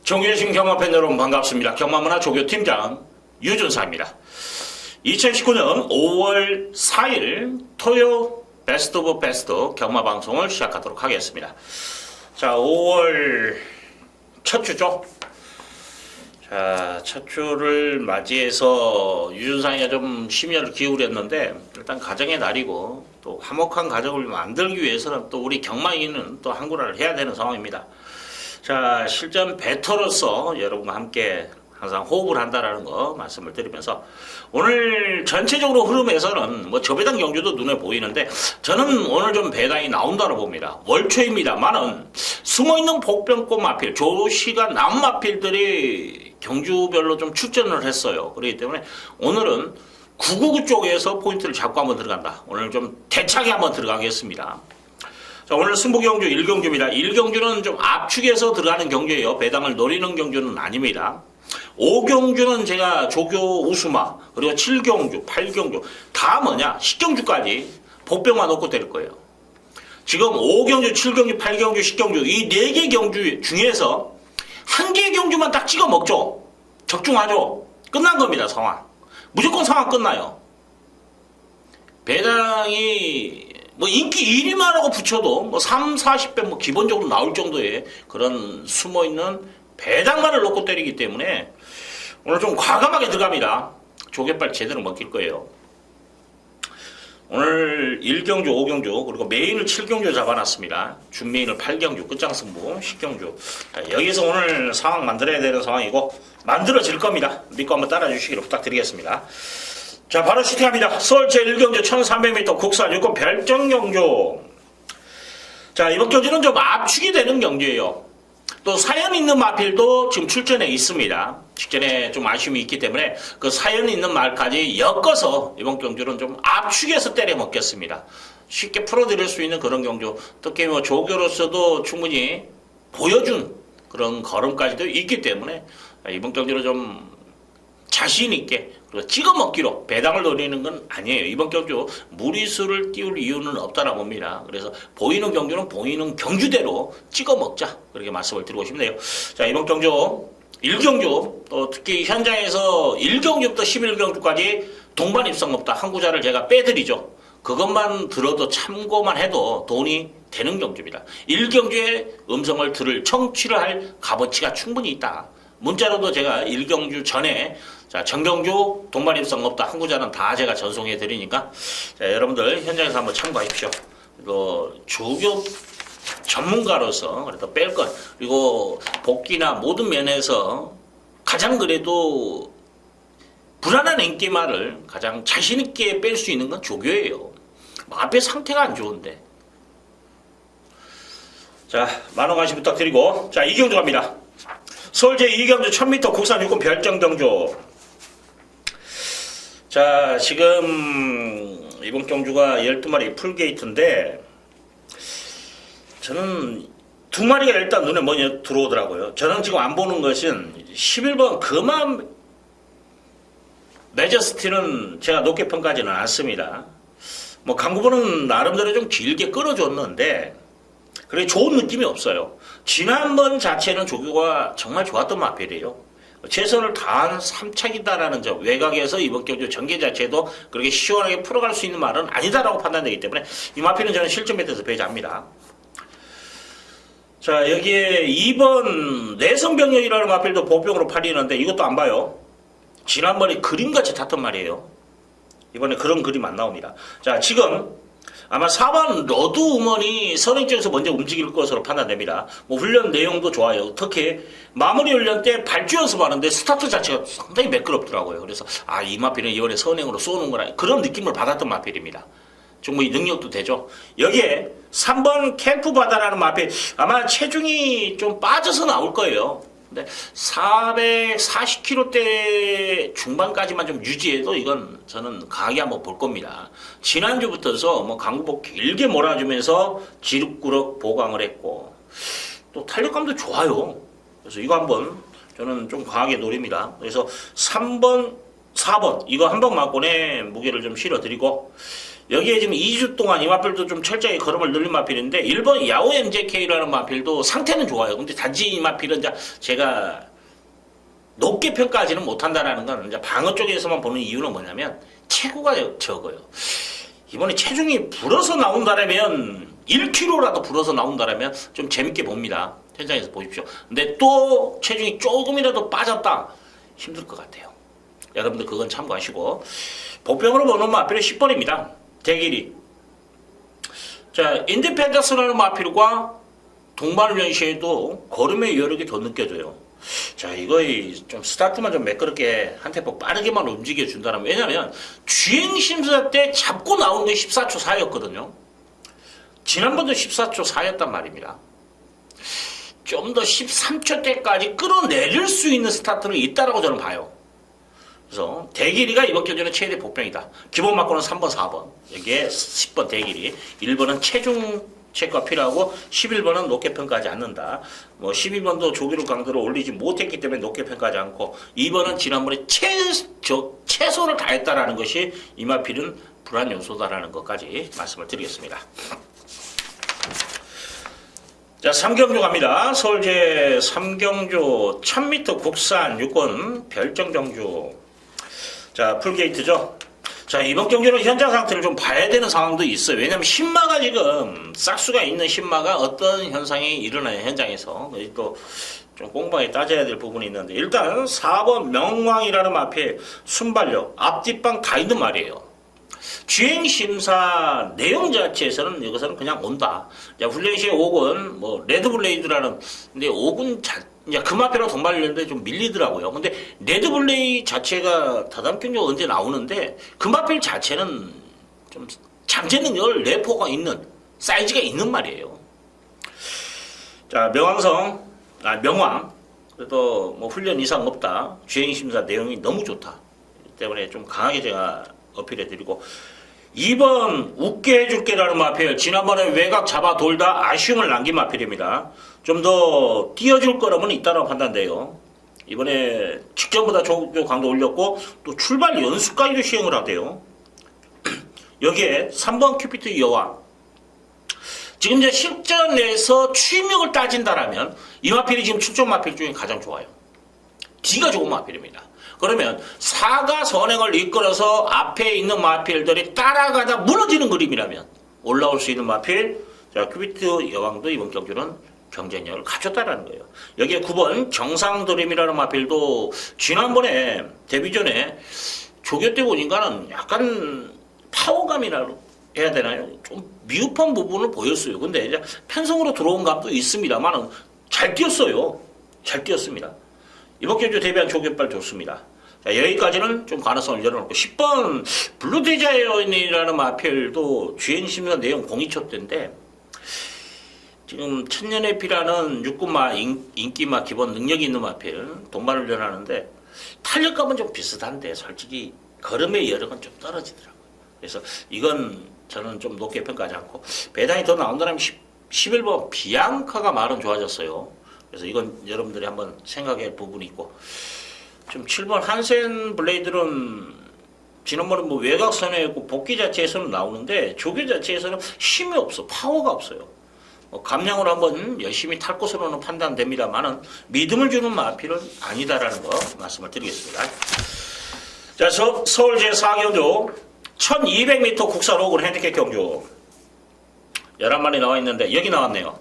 정규신 경마팬 여러분 반갑습니다. 경마문화 조교팀장 유준사입니다. 2019년 5월 4일 토요 베스트 오브 베스트 경마방송을 시작하도록 하겠습니다. 자, 5월 첫 주죠. 자, 첫 주를 맞이해서 유준상이가 좀 심혈을 기울였는데, 일단 가정의 날이고 또 화목한 가정을 만들기 위해서는 또 우리 경마인은 또 한구라를 해야 되는 상황입니다. 자, 실전 배터로서 여러분과 함께 항상 호흡을 한다라는 거 말씀을 드리면서, 오늘 전체적으로 흐름에서는 뭐 저배당 경주도 눈에 보이는데, 저는 오늘 좀 배당이 나온다고 봅니다. 월초입니다만은 숨어있는 복병꽃 마필, 조시가 남은 마필들이 경주별로 좀 출전을 했어요. 그렇기 때문에 오늘은 999 쪽에서 포인트를 잡고 한번 들어간다. 오늘 좀 대차게 한번 들어가겠습니다. 자, 오늘 승부경주 1경주입니다. 1경주는 좀 압축해서 들어가는 경주예요. 배당을 노리는 경주는 아닙니다. 5경주는 제가 조교 우수마, 그리고 7경주, 8경주 다 뭐냐, 10경주까지 복병만 놓고 때릴 거예요. 지금 5경주, 7경주, 8경주, 10경주 이 4개 경주 중에서 한 개 경주만 딱 찍어 먹죠. 적중하죠. 끝난 겁니다. 상황. 무조건 상황 끝나요. 배당이 뭐 인기 1위만 하고 붙여도 뭐 3, 40배 뭐 기본적으로 나올 정도의 그런 숨어있는 배당만을 놓고 때리기 때문에 오늘 좀 과감하게 들어갑니다. 조개빨 제대로 먹힐 거예요. 오늘 1경주, 5경주, 그리고 메인을 7경주 잡아놨습니다. 준메인을 8경주, 끝장승부 10경주. 자, 여기서 오늘 상황 만들어야 되는 상황이고 만들어질 겁니다. 믿고 한번 따라주시기를 부탁드리겠습니다. 자, 바로 시작합니다. 서울 제1경주 1300m 국산 유권 별정경주. 자, 이번 경주는 좀 압축이 되는 경주예요. 또 사연 있는 마필도 지금 출전해 있습니다. 직전에 좀 아쉬움이 있기 때문에 그 사연 있는 말까지 엮어서 이번 경주는 좀 압축해서 때려 먹겠습니다. 쉽게 풀어드릴 수 있는 그런 경주. 특히 뭐 조교로서도 충분히 보여준 그런 걸음까지도 있기 때문에 이번 경주는 좀 자신 있게 그리고 찍어 먹기로 배당을 노리는 건 아니에요. 이번 경주 무리수를 띄울 이유는 없다라 봅니다. 그래서 보이는 경주는 보이는 경주대로 찍어 먹자, 그렇게 말씀을 드리고 싶네요. 자, 이번 경주 1경주, 또 특히 현장에서 1경주부터 11경주까지 동반 입성 없다 한 구자를 제가 빼드리죠. 그것만 들어도 참고만 해도 돈이 되는 경주입니다. 1경주의 음성을 들을 청취를 할 값어치가 충분히 있다. 문자로도 제가 1경주 전에 자, 정경주 동반 입성 없다 한 구자는 다 제가 전송해 드리니까, 자, 여러분들 현장에서 한번 참고하십시오. 그리고 조교 전문가로서 그래도 뺄 것, 그리고 복귀나 모든 면에서 가장 그래도 불안한 인기말을 가장 자신 있게 뺄 수 있는 건 조교예요. 앞에 상태가 안 좋은데. 자, 만원 관심 부탁드리고, 자, 2경주 갑니다. 서울 제2경주 1000m 국산 유권 별정경주. 자, 지금 이번 경주가 12마리 풀게이트인데, 저는 2마리가 일단 눈에 먼저 들어오더라고요. 저는 지금 안 보는 것은 11번 그만 매저스티는 제가 높게 평가하지는 않습니다. 뭐 강구보는 나름대로 좀 길게 끌어줬는데 그래 좋은 느낌이 없어요. 지난번 자체는 조교가 정말 좋았던 마필이에요. 최선을 다한 3착이다라는 점, 외곽에서 이번 경주 전개 자체도 그렇게 시원하게 풀어갈 수 있는 말은 아니다라고 판단되기 때문에 이 마필은 저는 실전 배트에서 배제합니다. 자, 여기에 2번 내성병력이라는 마필도 보병으로 팔리는데 이것도 안 봐요. 지난번에 그림같이 탔던 말이에요. 이번에 그런 그림 안 나옵니다. 자, 지금 아마 4번 러드 우먼이 선행 쪽에서 먼저 움직일 것으로 판단됩니다. 뭐 훈련 내용도 좋아요. 특히 마무리 훈련 때 발주 연습하는데 스타트 자체가 상당히 매끄럽더라고요. 그래서 이 마필은 이번에 선행으로 쏘는구나, 그런 느낌을 받았던 마필입니다. 충분히 능력도 되죠. 여기에 3번 캠프바다라는 마필 아마 체중이 좀 빠져서 나올 거예요. 근데 440kg대 중반까지만 좀 유지해도 이건 저는 강하게 한번 볼 겁니다. 지난주부터서 뭐 강구복 길게 몰아주면서 지륵구럭 보강을 했고 또 탄력감도 좋아요. 그래서 이거 한번 저는 좀 강하게 노립니다. 그래서 3번, 4번 이거 한번 맞고내 무게를 좀 실어드리고 여기에 지금 2주 동안 이 마필도 좀 철저히 걸음을 늘린 마필인데 일본 야오 MJK라는 마필도 상태는 좋아요. 근데 단지 이 마필은 이제 제가 높게 평가하지는 못한다라는 건 이제 방어 쪽에서만 보는 이유는 뭐냐면 체구가 적어요. 이번에 체중이 불어서 나온다라면 1kg라도 불어서 나온다라면 좀 재밌게 봅니다. 현장에서 보십시오. 근데 또 체중이 조금이라도 빠졌다 힘들 것 같아요. 여러분들 그건 참고하시고 복병으로 보는 마필은 10번입니다. 대길이. 자, 인디펜더스라는 마필과 동반훈련 시에도 걸음의 여력이 더 느껴져요. 자, 이거 좀 스타트만 좀 매끄럽게 한 템포 빠르게만 움직여준다면, 왜냐면 주행심사 때 잡고 나온 게 14초 4였거든요. 지난번도 14초 4였단 말입니다. 좀 더 13초 때까지 끌어내릴 수 있는 스타트는 있다라고 저는 봐요. 그래서 대길이가 이번 경기는 최대 복병이다. 기본 맞고는 3번, 4번. 여기에 10번 대길이. 1번은 체중 체크가 필요하고 11번은 높게 평가하지 않는다. 뭐 12번도 조기로 강도를 올리지 못했기 때문에 높게 평가하지 않고 2번은 지난번에 최소를 다했다라는 것이 이마필은 불안 요소다라는 것까지 말씀을 드리겠습니다. 자, 3경주 갑니다. 서울제 3경주 1000m 국산 6권 별정경주. 자, 풀게이트죠. 자, 이번 경기는 현장 상태를 좀 봐야 되는 상황도 있어요. 왜냐면 신마가 지금 싹수가 있는 신마가 어떤 현상이 일어나요, 현장에서. 또 좀 공방에 따져야 될 부분이 있는데 일단 4번 명왕이라는 마필 순발력 앞뒷방 다 있는 말이에요. 주행심사 내용 자체에서는 이것은 그냥 온다. 훈련 시에 5군 뭐 레드블레이드라는 근데 5군 이제 그 마필하고 동반했는데 좀 밀리더라고요. 근데 레드블레이 자체가 다다음 경기가 언제 나오는데 그 마필 자체는 좀 잠재 능력을 내포가 있는 사이즈가 있는 말이에요. 자, 명왕 그래도 뭐 훈련 이상 없다. 주행 심사 내용이 너무 좋다. 때문에 좀 강하게 제가 어필해드리고 2번 웃게 해줄게라는 마필 지난번에 외곽 잡아 돌다 아쉬움을 남긴 마필입니다. 좀 더 띄워줄 거라면 있다라고 판단돼요. 이번에 직전보다 조교 강도 올렸고 또 출발 연수까지도 시행을 하대요. 여기에 3번 큐피트 여왕 지금 이제 실전에서 추임력을 따진다라면 이 마필이 지금 출전 마필 중에 가장 좋아요. D가 좋은 마필입니다. 그러면 4가 선행을 이끌어서 앞에 있는 마필들이 따라가다 무너지는 그림이라면 올라올 수 있는 마필 자 큐비트 여왕도 이번 경주는 경쟁력을 갖췄다라는 거예요. 여기에 9번 정상드림이라는 마필도 지난번에 데뷔전에 조교 때 보니까는 약간 파워감이라고 해야 되나요? 좀 미흡한 부분을 보였어요. 근데 이제 편성으로 들어온 감도 있습니다만 잘 뛰었어요. 잘 뛰었습니다. 이번 경주 데뷔한 조교빨 좋습니다. 자, 여기까지는 좀 가능성을 열어놓고 10번 블루디자이언이라는 마필도 주행심사 내용 02초 때인데 지금 천년의 피라는 육군마 인기마 기본 능력이 있는 마필 동반을 연하는데 탄력감은 좀 비슷한데 솔직히 걸음의 여력은 좀 떨어지더라고요. 그래서 이건 저는 좀 높게 평가하지 않고 배당이 더 나온다면 11번 비앙카가 말은 좋아졌어요. 그래서 이건 여러분들이 한번 생각할 부분이 있고 좀 7번 한센 블레이드는 지난번에 뭐 외곽선에 복귀 자체에서는 나오는데 조교 자체에서는 힘이 없어 파워가 없어요. 감량으로 한번 열심히 탈 것으로는 판단됩니다만은 믿음을 주는 마필은 아니다라는 거 말씀을 드리겠습니다. 자, 서울 제4경주 1200m 국산 5군 핸디캡 경주 11마리 나와 있는데 여기 나왔네요.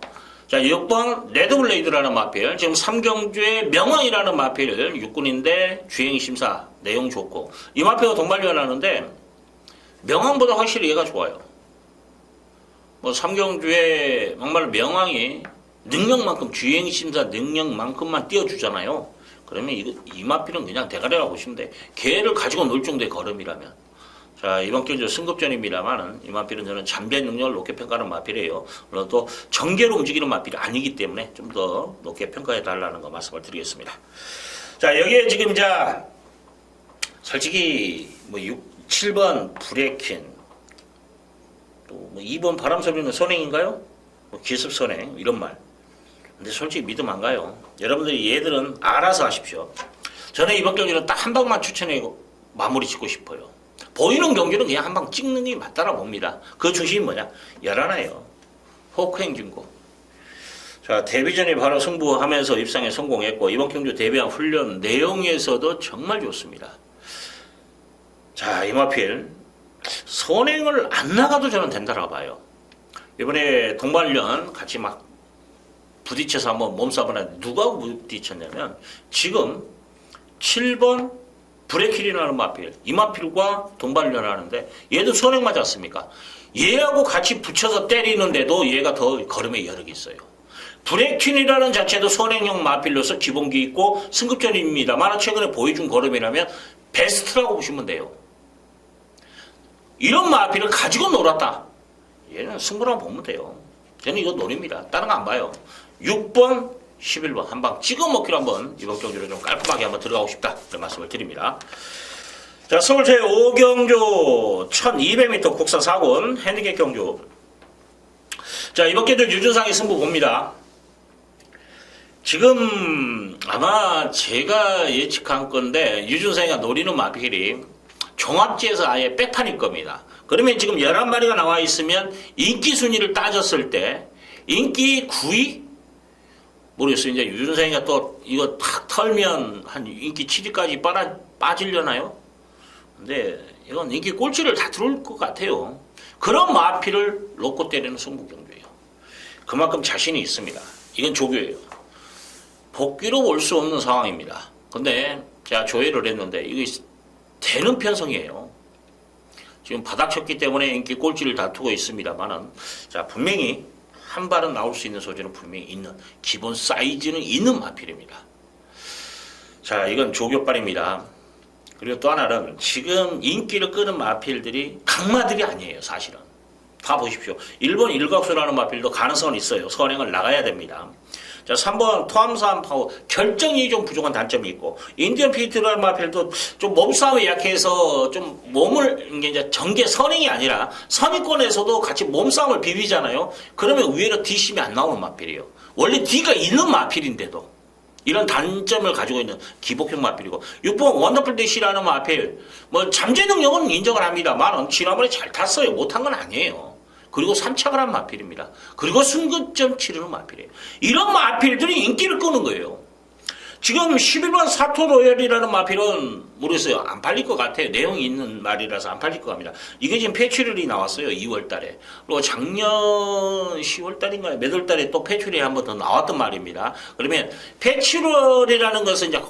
자, 6번 레드블레이드라는 마필 지금 3경주의 명왕이라는 마필 6군인데 주행심사 내용 좋고 이 마필과 동반을 하는데 명왕보다 확실히 얘가 좋아요. 뭐 3경주에 막말 명왕이 능력만큼 주행심사 능력만큼만 띄워주잖아요. 그러면 이 마필은 그냥 대가리라고 보시면 돼. 걔를 가지고 놀 정도의 걸음이라면 자, 이번 경주 승급전입니다만은 이 마필은 저는 잠재 능력을 높게 평가하는 마필이에요. 물론 또 전개로 움직이는 마필이 아니기 때문에 좀 더 높게 평가해 달라는 거 말씀을 드리겠습니다. 자, 여기에 지금 이제 솔직히 뭐 7번 브레킨 또 뭐 2번 바람 소리는 선행인가요? 뭐 기습 선행 이런 말. 근데 솔직히 믿음 안 가요. 여러분들이 얘들은 알아서 하십시오. 저는 이번 경기는 딱 한 방만 추천해 마무리 짓고 싶어요. 보이는 경주는 그냥 한 방 찍는 게 맞다라 봅니다. 그 중심이 뭐냐? 11화예요. 호크행진고. 자, 데뷔전이 바로 승부하면서 입상에 성공했고 이번 경주 데뷔한 훈련 내용에서도 정말 좋습니다. 자, 이마필 선행을 안 나가도 저는 된다라고 봐요. 이번에 동반련 같이 막 부딪혀서 한번 몸싸움을 하는데 누가 부딪혔냐면 지금 7번 브레킬이라는 마필, 이마필과 동반련을 하는데 얘도 선행 맞았습니까? 얘하고 같이 붙여서 때리는데도 얘가 더 걸음에 여력이 있어요. 브레킨이라는 자체도 선행형 마필로서 기본기 있고 승급전입니다만 최근에 보여준 걸음이라면 베스트라고 보시면 돼요. 이런 마필을 가지고 놀았다. 얘는 승부라고 보면 돼요. 저는 이거 노립니다. 다른 거 안 봐요. 6번, 11번 한 방 찍어 먹기로 한번 이번 경주로 좀 깔끔하게 한번 들어가고 싶다. 그런 말씀을 드립니다. 자, 서울 제5경주 1200m 국산 4군 핸디캡 경주. 자, 이번 경주 유준상의 승부 봅니다. 지금 아마 제가 예측한 건데 유준상이가 노리는 마필이 종합지에서 아예 백판일 겁니다. 그러면 지금 11마리가 나와 있으면 인기 순위를 따졌을 때 인기 9위? 모르겠어요. 이제 유준상이가 또 이거 탁 털면 한 인기 7위까지 빠지려나요? 근데 이건 인기 꼴찌를 다 들어올 것 같아요. 그런 마필을 놓고 때리는 승부 경주예요. 그만큼 자신이 있습니다. 이건 조교예요. 복귀로 올 수 없는 상황입니다. 근데 제가 조회를 했는데 이게 되는 편성이에요. 지금 바닥 쳤기 때문에 인기 꼴찌를 다투고 있습니다만은 자, 분명히 한 발은 나올 수 있는 소지는 분명히 있는 기본 사이즈는 있는 마필입니다. 자, 이건 조교발입니다. 그리고 또 하나는 지금 인기를 끄는 마필들이 강마들이 아니에요. 사실은 다 보십시오. 1번 일각수라는 마필도 가능성은 있어요. 선행을 나가야 됩니다. 자, 3번 토함산 파워 결정이 좀 부족한 단점이 있고 인디언 피트라는 마필도 좀 몸싸움에 약해서 좀 몸을 이제 전개 선행이 아니라 선의권에서도 같이 몸싸움을 비비잖아요. 그러면 의외로 뒷심이 안 나오는 마필이에요. 원래 뒤가 있는 마필인데도 이런 단점을 가지고 있는 기복형 마필이고 6번 원더풀 대시라는 마필 뭐 잠재 능력은 인정을 합니다만 지난번에 잘 탔어요. 못한 건 아니에요. 그리고 3착을 한 마필입니다. 그리고 승급점 치르는 마필이에요. 이런 마필들이 인기를 끄는 거예요. 지금 11번 사토로열이라는 마필은 모르겠어요. 안 팔릴 것 같아요. 내용이 있는 말이라서 안 팔릴 것 같습니다. 이게 지금 패출이 나왔어요. 2월 달에. 그리고 작년 10월 달인가요? 몇 월 달에 또 패출이 한 번 더 나왔던 말입니다. 그러면 패출이라는 것은 이제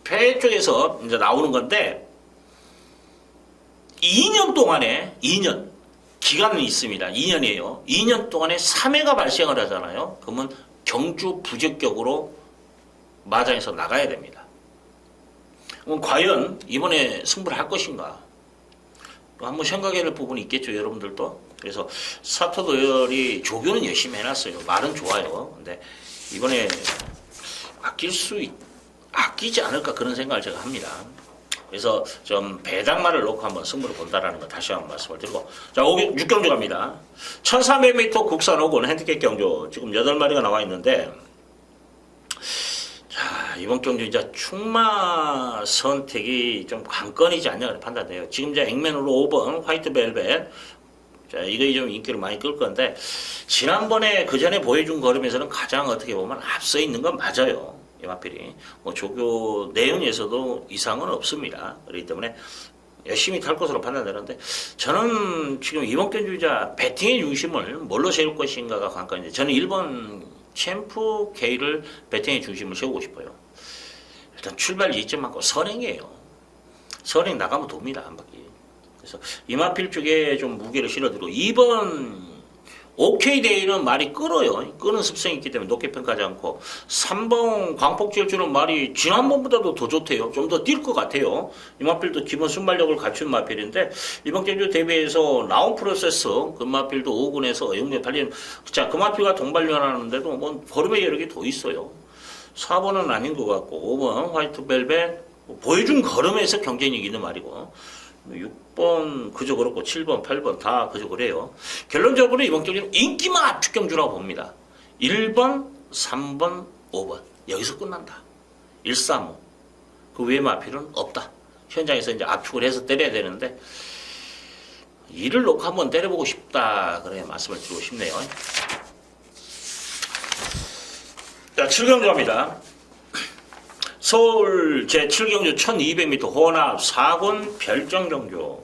폐 쪽에서 이제 나오는 건데 2년 동안에 2년 기간이 있습니다. 2년이에요. 2년 동안에 3회가 발생을 하잖아요. 그러면 경주 부적격으로 마장에서 나가야 됩니다. 그럼 과연 이번에 승부를 할 것인가? 한번 생각해야 될 부분이 있겠죠. 여러분들도. 그래서 사토도열이 조교는 열심히 해놨어요. 말은 좋아요. 근데 이번에 아끼지 않을까 그런 생각을 제가 합니다. 그래서 좀 배당말을 놓고 한번 승부를 본다라는 거 다시 한번 말씀을 드리고 자, 6경주 갑니다. 1300m 국산 5군 핸디캡 경주 지금 8마리가 나와 있는데 자, 이번 경주 이제 충마 선택이 좀 관건이지 않냐 판단돼요. 지금 이제 액면으로 5번 화이트 벨벳 자, 이거 좀 인기를 많이 끌 건데 지난번에 그 전에 보여준 걸음에서는 가장 어떻게 보면 앞서 있는 건 맞아요. 마필이 뭐 조교 내용에서도 이상은 없습니다. 그렇기 때문에 열심히 탈 것으로 판단되는데 저는 지금 이번 경주자 배팅의 중심을 뭘로 세울 것인가가 관건인데 저는 1번 챔프 K를 배팅의 중심을 세우고 싶어요. 일단 출발 2점만큼 선행이에요. 선행 나가면 돕니다. 한 바퀴. 그래서 이마필 쪽에 좀 무게를 실어드리고 2번 OK데이는 말이 끌어요. 끄는 습성이 있기 때문에 높게 평가하지 않고 3번 광폭질주는 말이 지난번보다도 더 좋대요. 좀 더 뛸 것 같아요. 이 마필도 기본 순발력을 갖춘 마필인데 이번 경주 대비해서 나온 프로세서 그 마필도 5군에서 영대 발린 자, 그 마필과 동반련하는데도 뭐 걸음의 여력이 더 있어요. 4번은 아닌 것 같고 5번 화이트 벨벳 뭐 보여준 걸음에서 경쟁력이 있는 말이고 6번 그저 그렇고 7번 8번 다 그저 그래요. 결론적으로 이번 경기는 인기만 압축 경주라고 봅니다. 1번 3번 5번 여기서 끝난다. 1, 3, 5 그 외의 마필은 없다. 현장에서 이제 압축을 해서 때려야 되는데 이를 놓고 한번 때려보고 싶다. 그래 말씀을 드리고 싶네요. 자, 7경주입니다. 서울 제7경주 1200m 혼합 4군 별정경주.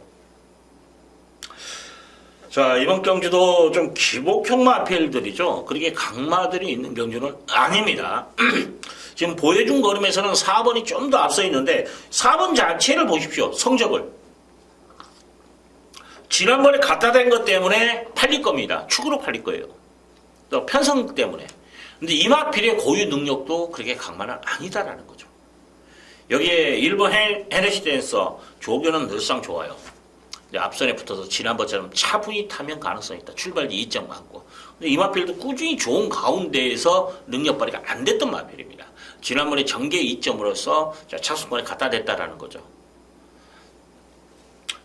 자, 이번 경주도 좀 기복형 마필들이죠. 그렇게 강마들이 있는 경주는 아닙니다. 지금 보여준 걸음에서는 4번이 좀 더 앞서 있는데 4번 자체를 보십시오. 성적을. 지난번에 갖다 댄 것 때문에 팔릴 겁니다. 축으로 팔릴 거예요. 또 편성 때문에. 근데 이 마필의 고유 능력도 그렇게 강만은 아니다라는 거죠. 여기에 1번 헤네시 댄서 조교는 늘상 좋아요. 앞선에 붙어서 지난번처럼 차분히 타면 가능성이 있다. 출발지 2점 많고. 근데 이 마필도 꾸준히 좋은 가운데에서 능력 발휘가 안 됐던 마필입니다. 지난번에 전개 2점으로서 착순권에 갖다 댔다라는 거죠.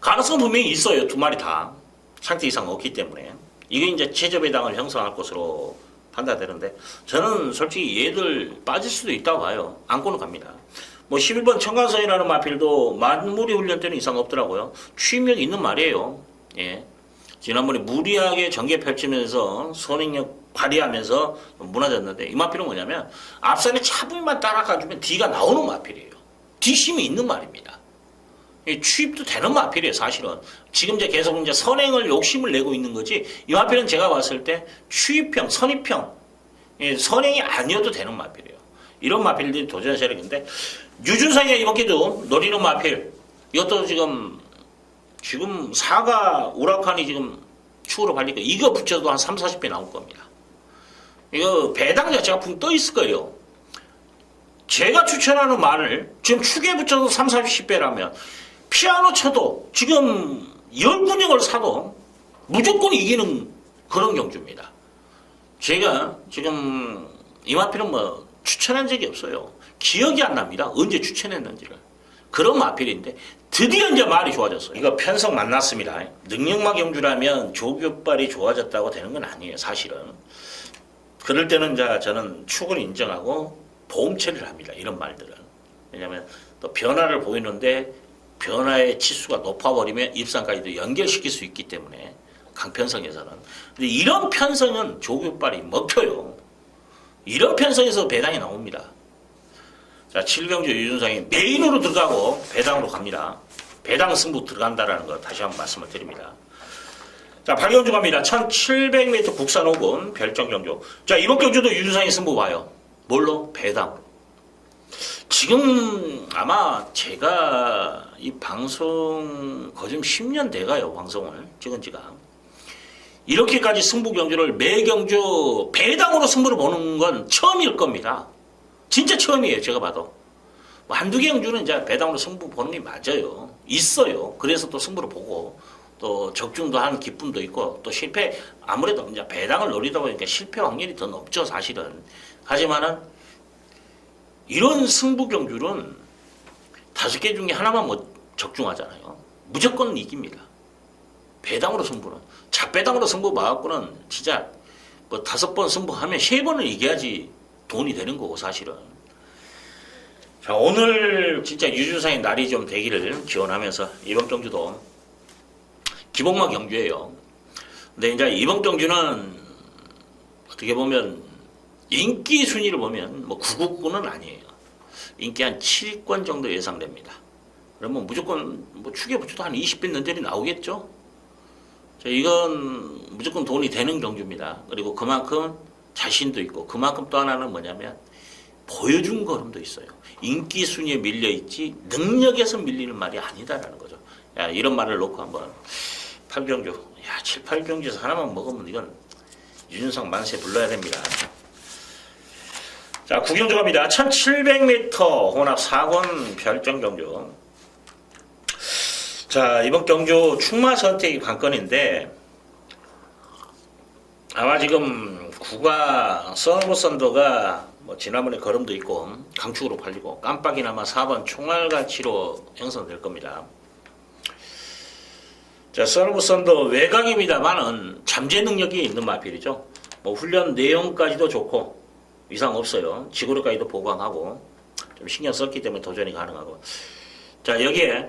가능성 분명히 있어요. 두 마리 다. 상태 이상 없기 때문에. 이게 이제 최저 배당을 형성할 것으로 판단되는데, 저는 솔직히 얘들 빠질 수도 있다고 봐요. 안고는 갑니다. 뭐 11번 청간선이라는 마필도 만무리 훈련 때는 이상 없더라고요. 추임력이 있는 말이에요. 예. 지난번에 무리하게 전개 펼치면서 선행력 발휘하면서 무너졌는데, 이 마필은 뭐냐면 앞선에 차분히만 따라가주면 D가 나오는 마필이에요. D심이 있는 말입니다. 추입도 되는 마필이에요, 사실은. 지금 이제 계속 이제 선행을 욕심을 내고 있는 거지, 이 마필은 제가 봤을 때 추입형, 선입형, 선행이 아니어도 되는 마필이에요. 이런 마필들이 도전하셔야 되는데, 유준상이가 이번 기도 노리는 마필, 이것도 지금 사가 우라칸이 지금 축으로 발리고, 이거 붙여도 한 3, 40배 나올 겁니다. 이거 배당 자체가 붕 떠 있을 거예요. 제가 추천하는 말을 지금 축에 붙여도 3, 40배라면, 피아노 쳐도 지금 10분역을 사도 무조건 이기는 그런 경주입니다. 제가 지금 이 마필은 뭐 추천한 적이 없어요. 기억이 안 납니다. 언제 추천했는지를. 그런 마필인데 드디어 이제 말이 좋아졌어요. 이거 편성 만났습니다. 능력마 경주라면 조교발이 좋아졌다고 되는 건 아니에요. 사실은. 그럴 때는 저는 축을 인정하고 보험 처리를 합니다. 이런 말들은. 왜냐하면 또 변화를 보이는데 변화의 치수가 높아버리면 입상까지도 연결시킬 수 있기 때문에, 강편성에서는. 근데 이런 편성은 조교발이 먹혀요. 이런 편성에서 배당이 나옵니다. 자, 7경주 유준상이 메인으로 들어가고 배당으로 갑니다. 배당 승부 들어간다라는 거 다시 한번 말씀을 드립니다. 자, 8경주 갑니다. 1700m 국산 5군 별정경주. 자, 이번 경주도 유준상이 승부 봐요. 뭘로? 배당으로. 지금 아마 제가 이 방송 거의 좀 10년 돼가요. 방송을 찍은 지가. 이렇게까지 승부 경주를 매 경주 배당으로 승부를 보는 건 처음일 겁니다. 진짜 처음이에요. 제가 봐도. 뭐 한두 개 경주는 이제 배당으로 승부 보는 게 맞아요. 있어요. 그래서 또 승부를 보고 또 적중도 하는 기쁨도 있고, 또 실패, 아무래도 이제 배당을 노리다 보니까 실패 확률이 더 높죠. 사실은. 하지만은 이런 승부 경주는 5개 중에 하나만 뭐 적중하잖아요. 무조건 이깁니다. 배당으로 승부는. 잡배당으로 승부 봐갖고는 진짜 뭐 5번 승부하면 3번을 이겨야지 돈이 되는 거고, 사실은. 자, 오늘 진짜 유준상의 날이 좀 되기를 기원하면서 이번 경주도 기복마 경주예요. 근데 이제 이번 경주는 어떻게 보면 인기 순위를 보면 뭐 9국군은 아니에요. 인기 한 7권 정도 예상됩니다. 그러면 무조건 뭐 축에 붙여도 한 20배 는절이 나오겠죠. 자, 이건 무조건 돈이 되는 경주입니다. 그리고 그만큼 자신도 있고, 그만큼 또 하나는 뭐냐면 보여준 걸음도 있어요. 인기 순위에 밀려있지 능력에서 밀리는 말이 아니다라는 거죠. 야, 이런 말을 놓고 한번 8경주, 야, 7, 8경주에서 하나만 먹으면 이건 유준상 만세 불러야 됩니다. 자, 9경주 갑니다. 1700m 혼합 4권 별정경주. 자, 이번 경주 축마 선택이 관건인데, 아마 지금 구가 서브선더가 뭐 지난번에 걸음도 있고 강축으로 팔리고, 깜빡이나마 4번 총알가치로 형성될 겁니다. 자, 서브선더 외곽입니다만은 잠재 능력이 있는 마필이죠. 뭐 훈련 내용까지도 좋고 이상 없어요. 지구력까지도 보강하고 좀 신경 썼기 때문에 도전이 가능하고. 자, 여기에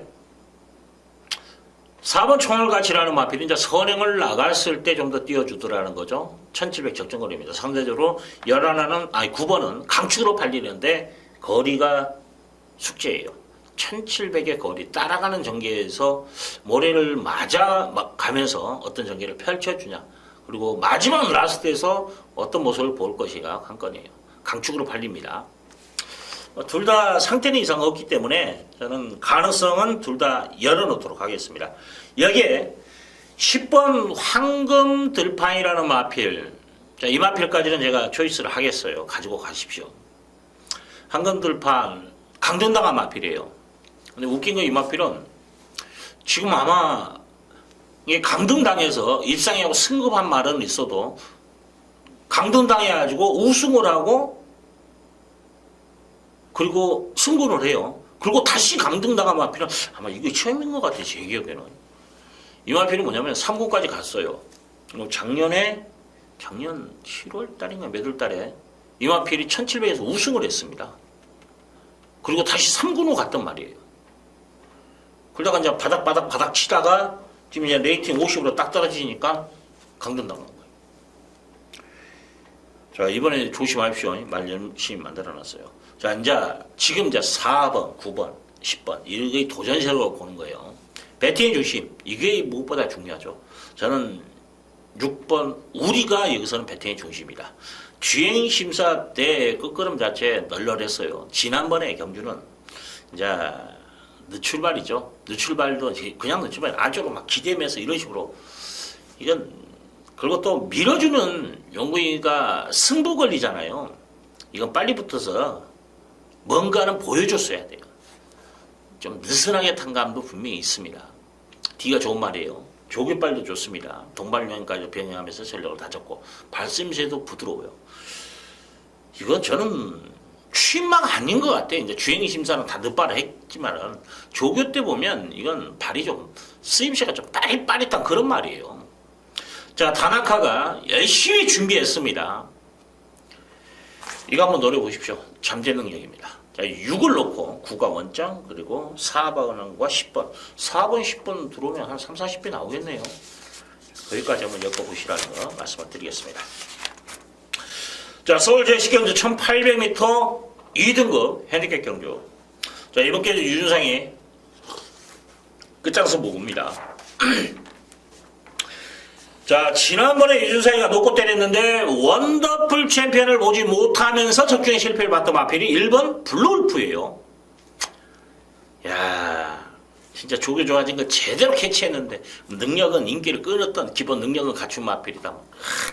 4번 총알가치라는 마필이 이제 선행을 나갔을 때 좀 더 띄워주더라는 거죠. 1700 적정거리입니다. 상대적으로 9번은 강축으로 팔리는데 거리가 숙제예요. 1700의 거리 따라가는 전개에서 모래를 맞아 가면서 어떤 전개를 펼쳐주냐. 그리고 마지막 라스트에서 어떤 모습을 볼 것이가 관건이에요. 강축으로 팔립니다. 둘 다 상태는 이상 없기 때문에 저는 가능성은 둘 다 열어놓도록 하겠습니다. 여기에 10번 황금 들판이라는 마필. 자, 이 마필까지는 제가 초이스를 하겠어요. 가지고 가십시오. 황금 들판, 강등당한 마필이에요. 근데 웃긴 건 이 마필은 지금 아마 이게 강등당해서 일상하고 승급한 말은 있어도 강등당해가지고 우승을 하고 그리고 승부를 해요. 그리고 다시 강등당한 마필은 아마 이게 처음인 것 같아요. 제 기억에는. 이 마필은 뭐냐면 3군까지 갔어요. 작년 7월 달인가 몇 월 달에 이 마필이 1700에서 우승을 했습니다. 그리고 다시 3군으로 갔단 말이에요. 그러다가 이제 바닥 치다가 지금 이제 레이팅 50으로 딱 떨어지니까 강등당한 거예요. 자, 이번에 조심하십시오. 말 열심히 만들어놨어요. 자, 지금 4번, 9번, 10번 이게 도전세로 보는 거예요. 배팅의 중심 이게 무엇보다 중요하죠. 저는 6번 우리가 여기서는 배팅의 중심이다. 주행 심사 때 끝걸음 자체 널널했어요. 지난번에 경주는 이제 늦출발이죠. 늦출발도 그냥 늦출발 안쪽으로 막 기대면서 이런 식으로 이건 그리고 또 밀어주는 용구이가 승부 걸리잖아요. 이건 빨리 붙어서 뭔가는 보여줬어야 돼요. 좀 느슨하게 탄 감도 분명히 있습니다. 뒤가 좋은 말이에요. 조개발도 좋습니다. 동발령까지 병행하면서 전력을 다졌고 발심새도 부드러워요. 이건 저는 취막 아닌 것 같아요. 이제 주행 심사는 다 늦발을 했지만은 조교 때 보면 이건 발이 좀 쓰임새가 좀 빠릿빠릿한 그런 말이에요. 자, 다나카가 열심히 준비했습니다. 이거 한번 노려보십시오. 잠재 능력입니다. 자, 6을 놓고 9가 원장 그리고 4번과 10번 4번 10번 들어오면 한 3, 40배 나오겠네요. 거기까지 한번 엮어보시라는 거 말씀을 드리겠습니다. 자, 서울 제시경주 1800m 2등급 핸디캡 경주. 자, 이번 경주 유준상이 끝장서 보고입니다. 자, 지난번에 유준상이가 놓고 때렸는데 원더풀 챔피언을 보지 못하면서 적중에 실패를 봤던 마필이 1번 블루울프예요. 야, 진짜 조교 좋아진 거 제대로 캐치했는데 능력은 인기를 끌었던 기본 능력을 갖춘 마필이다.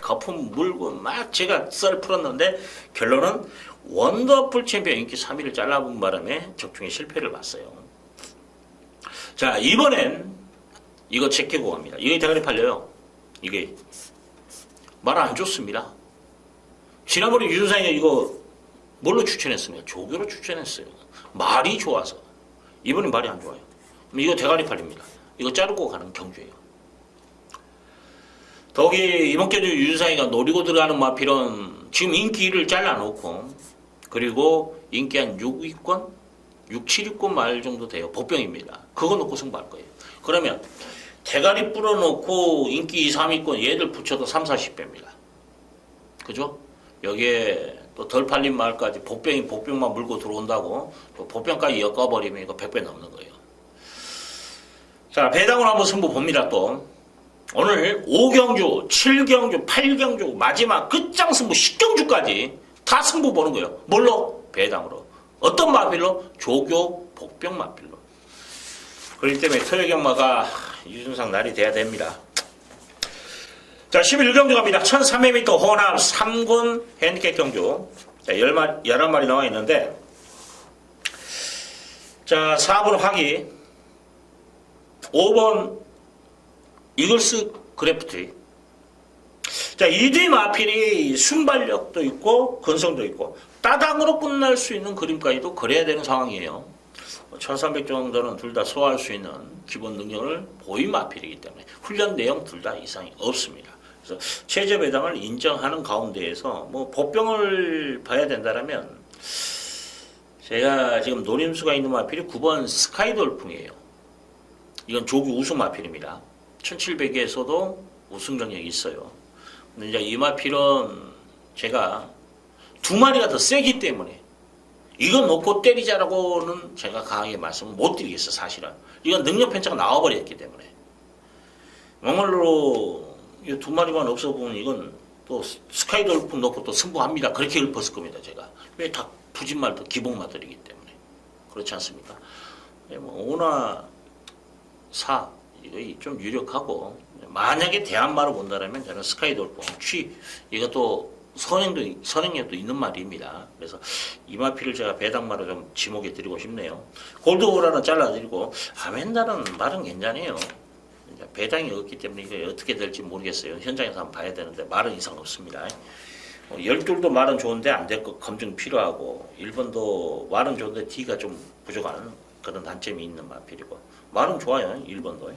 거품 물고 막 제가 썰 풀었는데 결론은 원더풀 챔피언 인기 3위를 잘라본 바람에 적중에 실패를 봤어요. 자, 이번엔 이거 제끼고 갑니다. 이게 대가리 팔려요. 이게 말 안 좋습니다. 지난번에 유준상이가 이거 뭘로 추천했습니까? 조교로 추천했어요. 말이 좋아서. 이번엔 말이 안 좋아요. 이거 대가리 팔립니다. 이거 자르고 가는 경주예요. 더욱이 이번 경주 유준상이가 노리고 들어가는 마필은 지금 인기를 잘라놓고 그리고 인기 한 6위권? 6, 7위권 말 정도 돼요. 복병입니다. 그거 놓고 승부할 거예요. 그러면 대가리 뿌려놓고 인기 2, 3위권 얘들 붙여도 3, 40배입니다. 그죠? 여기에 또 덜 팔린 말까지 복병만 물고 들어온다고 또 복병까지 엮어버리면 이거 100배 넘는 거예요. 자, 배당으로 한번 승부 봅니다. 또 오늘 5경주, 7경주, 8경주 마지막 끝장 승부 10경주까지 다 승부 보는 거예요. 뭘로? 배당으로. 어떤 마필로? 조교 복병 마필로. 그렇기 때문에 토요경마가 유준상 날이 돼야 됩니다. 자, 11경주 갑니다. 1300m 호남 3군 핸디캡 경주. 자, 11마리 나와 있는데, 자, 4번 화기, 5번 이글스 그래프트. 자, 이대 마필이 순발력도 있고, 근성도 있고, 따당으로 끝날 수 있는 그림까지도 그래야 되는 상황이에요. 1300 정도는 둘 다 소화할 수 있는 기본 능력을 보인 마필이기 때문에 훈련 내용 둘 다 이상이 없습니다. 그래서 최저 배당을 인정하는 가운데에서 뭐 복병을 봐야 된다라면 제가 지금 노림수가 있는 마필이 9번 스카이돌풍이에요. 이건 조기 우승 마필입니다. 1700에서도 우승 경력이 있어요. 근데 이제 이 마필은 제가 두 마리가 더 세기 때문에 이건 놓고 때리자라고는 제가 강하게 말씀을 못 드리겠어 사실은. 이건 능력 편차가 나와버렸기 때문에. 정말로 이 두 마리만 없어보면 이건 또 스카이 돌풍 놓고 또 승부합니다. 그렇게 읊었을 겁니다 제가. 왜 다 부진말도 기복마들이기 때문에. 그렇지 않습니까? 뭐 5나 4 이거 좀 유력하고 만약에 대한마로 본다면 저는 스카이 돌풍 취 이것도 선행력도 있는 말입니다. 그래서 이마피를 제가 배당마로 좀 지목해 드리고 싶네요. 골드오라는 잘라드리고 아멘다는 말은 괜찮아요. 배당이 없기 때문에 이게 어떻게 될지 모르겠어요. 현장에서 한번 봐야 되는데 말은 이상 없습니다. 12도 말은 좋은데 안 될 것 검증 필요하고 1번도 말은 좋은데 D가 좀 부족한 그런 단점이 있는 마필이고 말은 좋아요. 1번도.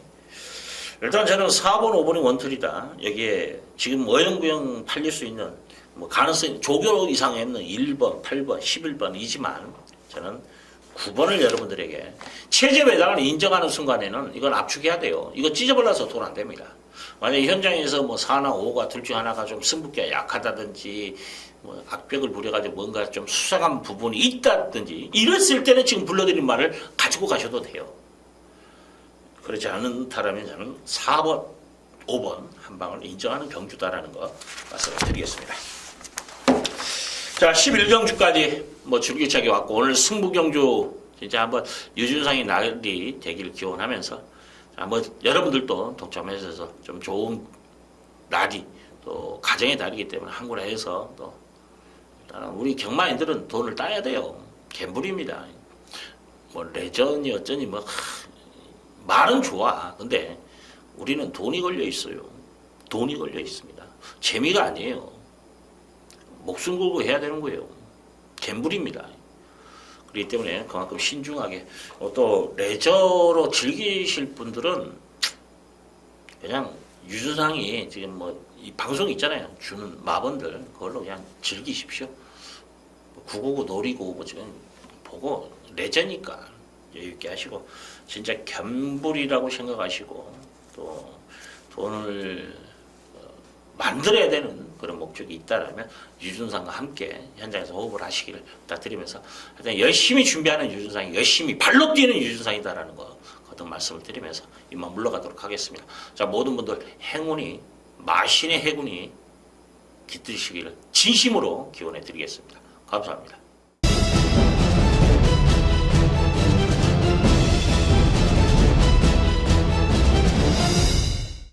일단 저는 4번, 5번이 원툴이다. 여기에 지금 어영부영 팔릴 수 있는 뭐 가능성이 조교 이상에 있는 1번, 8번, 11번이지만 저는 9번을 여러분들에게 체제 배당을 인정하는 순간에는 이건 압축해야 돼요. 이거 찢어버려서 돈 안 됩니다. 만약에 현장에서 뭐 4나 5가 둘 중 하나가 좀 승부가 약하다든지 뭐 악벽을 부려가지고 뭔가 좀 수상한 부분이 있다든지 이랬을 때는 지금 불러드린 말을 가지고 가셔도 돼요. 그렇지 않다라면 저는 4번, 5번 한 방을 인정하는 경주다라는 거 말씀을 드리겠습니다. 자, 11경주까지 뭐 줄기차게 왔고 오늘 승부경주 진짜 한번 유준상의 날이 되기를 기원하면서 한번 여러분들도 동참하셔서 좀 좋은 날이 또 가정의 달이기 때문에 한구라 해서 또 우리 경마인들은 돈을 따야 돼요. 갬블입니다. 뭐 레전이 어쩌니 뭐 말은 좋아. 근데 우리는 돈이 걸려 있어요. 돈이 걸려 있습니다. 재미가 아니에요. 목숨 걸고 해야 되는 거예요. 갬블입니다. 그렇기 때문에 그만큼 신중하게 또 레저로 즐기실 분들은 그냥 유준상이 지금 뭐 이 방송 있잖아요. 주는 마번들 그걸로 그냥 즐기십시오. 999 노리고 뭐 지금 보고 레저니까 여유 있게 하시고 진짜 갬블이라고 생각하시고 또 돈을 만들어야 되는 그런 목적이 있다라면 유준상과 함께 현장에서 호흡을 하시기를 부탁드리면서 하여튼 열심히 준비하는 유준상이 열심히 발로 뛰는 유준상이다라는 거 거듭 말씀을 드리면서 이만 물러가도록 하겠습니다. 자, 모든 분들 행운이 마신의 해군이 깃드시기를 진심으로 기원해 드리겠습니다. 감사합니다.